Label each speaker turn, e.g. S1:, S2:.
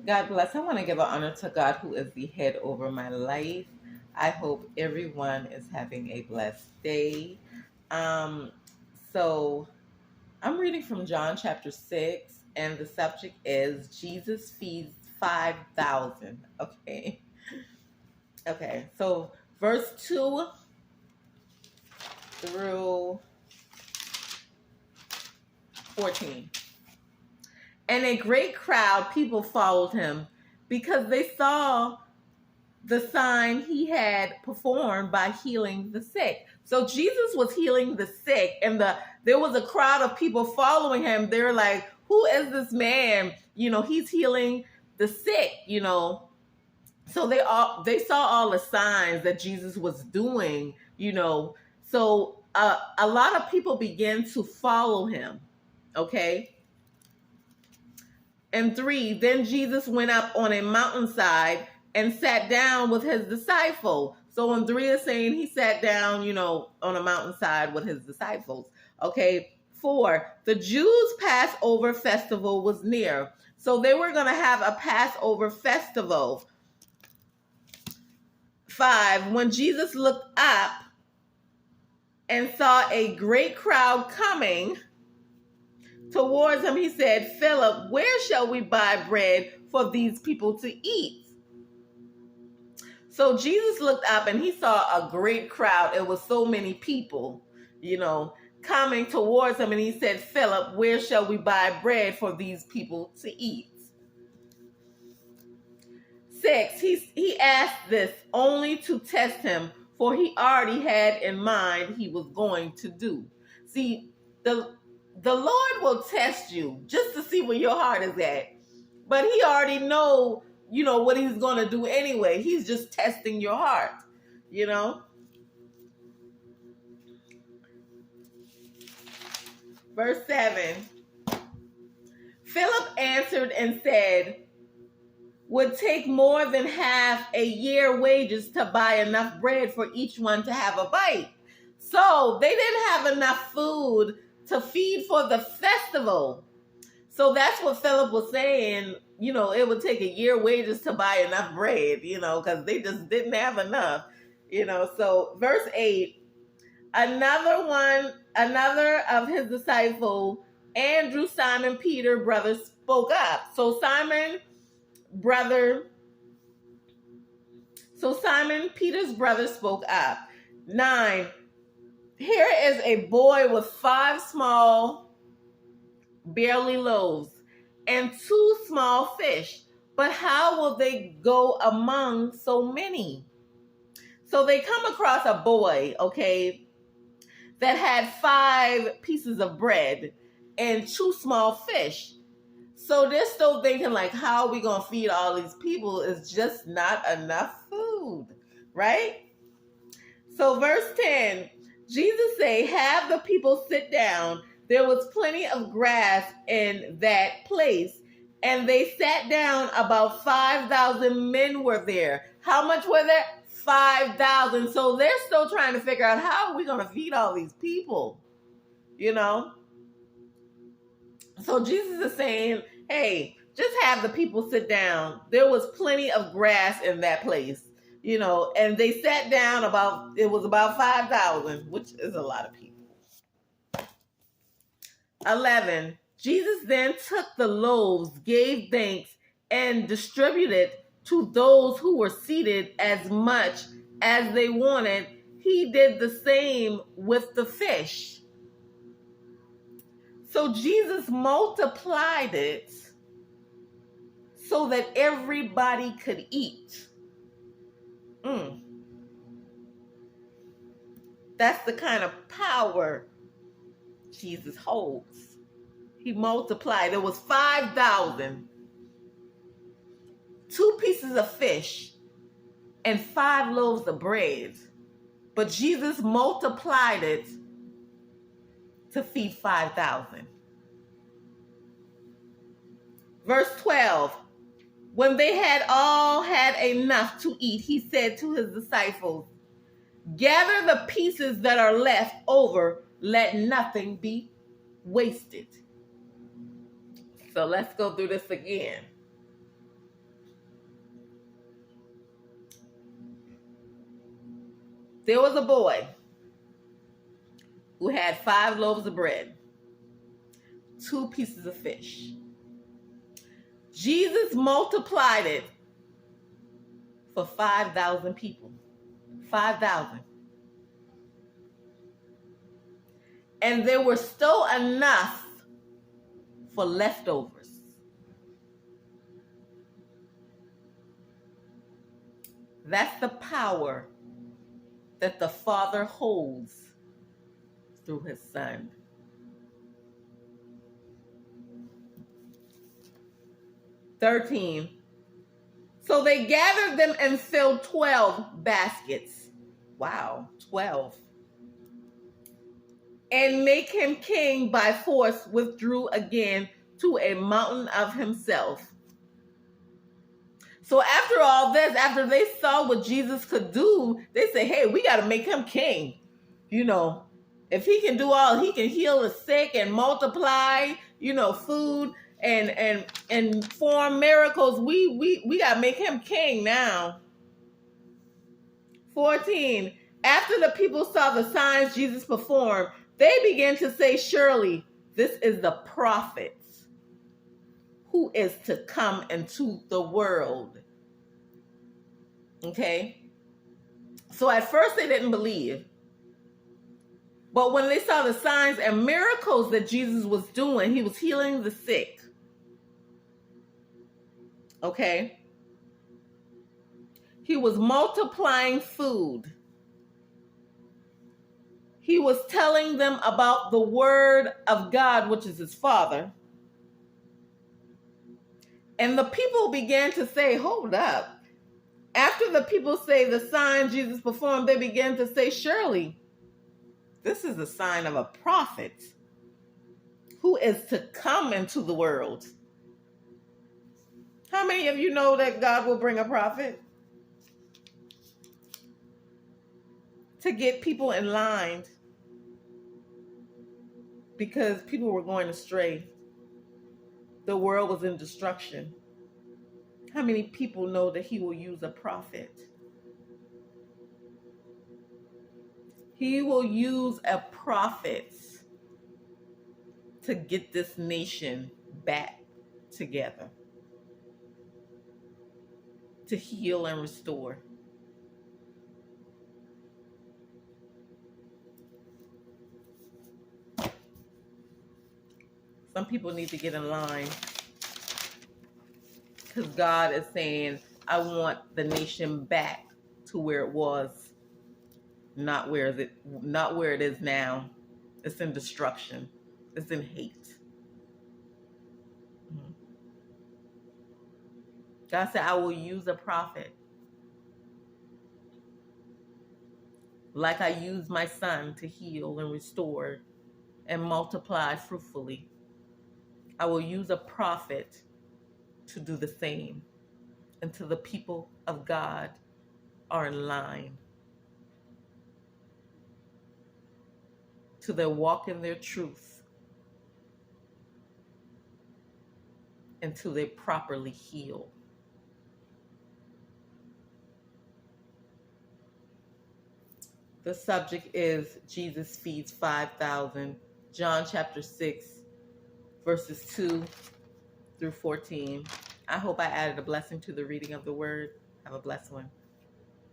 S1: God bless. I want to give an honor to God who is the head over my life. I hope everyone is having a blessed day. Um, so I'm reading from John chapter 6, and the subject is Jesus feeds 5,000. Okay. Okay. So verse 2 through 14. And a great crowd people followed him because they saw the sign he had performed by healing the sick. So Jesus was healing the sick, and there was a crowd of people following him. They're like, "Who is this man? He's healing the sick." So they saw all the signs that Jesus was doing. So a lot of people began to follow him. Okay. And 3, then Jesus went up on a mountainside and sat down with his disciple. So in 3 is saying he sat down, on a mountainside with his disciples. Okay. 4, the Jews' Passover festival was near. So they were going to have a Passover festival. 5, when Jesus looked up and saw a great crowd coming towards him, he said, "Philip, where shall we buy bread for these people to eat?" So Jesus looked up and he saw a great crowd. It was so many people, coming towards him. And he said, "Philip, where shall we buy bread for these people to eat?" 6, he asked this only to test him, for he already had in mind he was going to do. See, the Lord will test you just to see where your heart is at. But he already know what he's going to do anyway. He's just testing your heart, Verse 7. Philip answered and said, "Would take more than half a year wages to buy enough bread for each one to have a bite." So they didn't have enough food to feed for the festival. So that's what Philip was saying. It would take a year wages to buy enough bread, because they just didn't have enough. So verse 8, another of his disciples, Andrew, Simon Peter brother, spoke up. So Simon Peter's brother spoke up. 9, here is a boy with 5 small barley loaves and 2 small fish, but how will they go among so many? So they come across a boy, okay, that had 5 pieces of bread and 2 small fish. So they're still thinking, like, how are we going to feed all these people? It's just not enough food, right? So verse 10, Jesus said, "Have the people sit down." There was plenty of grass in that place, and they sat down. About 5,000 men were there. How much were there? 5,000. So they're still trying to figure out, how are we going to feed all these people? So Jesus is saying, hey, just have the people sit down. There was plenty of grass in that place, and they sat down. It was about 5,000, which is a lot of people. 11, Jesus then took the loaves, gave thanks, and distributed to those who were seated as much as they wanted. He did the same with the fish. So Jesus multiplied it so that everybody could eat. That's the kind of power Jesus holds. He multiplied. It was 5,000, 2 pieces of fish, and 5 loaves of bread. But Jesus multiplied it to feed 5,000. Verse 12, when they had all had enough to eat, he said to his disciples, "Gather the pieces that are left over, let nothing be wasted." So let's go through this again. There was a boy who had 5 loaves of bread, 2 pieces of fish. Jesus multiplied it for 5,000 people. 5,000. And there were still enough for leftovers. That's the power that the Father holds through his Son. So they gathered them and filled 12 baskets. Wow, 12. And make him king by force, withdrew again to a mountain of himself. So after all this, after they saw what Jesus could do, they say, hey, we got to make him king. You know, if he can do all, he can heal the sick and multiply, food and form miracles. We got to make him king now. 14. After the people saw the signs Jesus performed, they began to say, surely this is the prophet who is to come into the world. Okay? So at first they didn't believe. But when they saw the signs and miracles that Jesus was doing, he was healing the sick. Okay? He was multiplying food. He was telling them about the word of God, which is his Father. And the people began to say, hold up. After the people say the sign Jesus performed, they began to say, surely this is a sign of a prophet who is to come into the world. How many of you know that God will bring a prophet? To get people in line, because people were going astray. The world was in destruction. How many people know that he will use a prophet? He will use a prophet to get this nation back together, to heal and restore. Some people need to get in line, because God is saying, I want the nation back to where it was, not where it is now. It's in destruction. It's in hate. God said, I will use a prophet like I used my son to heal and restore and multiply fruitfully. I will use a prophet to do the same until the people of God are in line, till they walk in their truth, until they properly heal. The subject is Jesus feeds 5,000, John chapter 6, verses 2 through 14. I hope I added a blessing to the reading of the word. Have a blessed one.